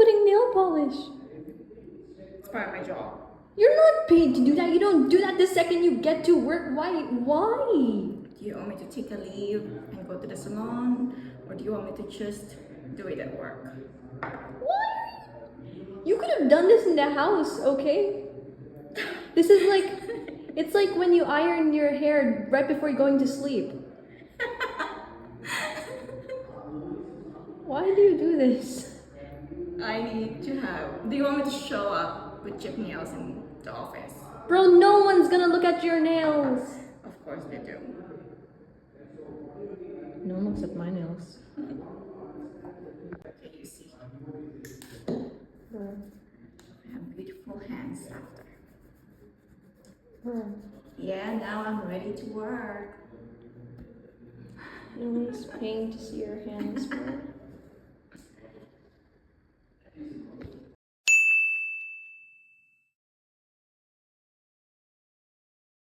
putting nail polish? It's part of my job. You're not paid to do that. You don't do that the second you get to work. Why? Why? Do you want me to take a leave and go to the salon? Or do you want me to just do it at work? Why? You could have done this in the house, okay? This is like, it's like when you iron your hair right before you're going to sleep. Why do you do this? I need to have. Do you want me to show up with chipped nails in the office? Bro, no one's gonna look at your nails. Of course they do. No one looks at my nails. Okay, you see. Bro. I have beautiful hands after. Bro. Yeah, now I'm ready to work. No one's paying to see your hands, bro.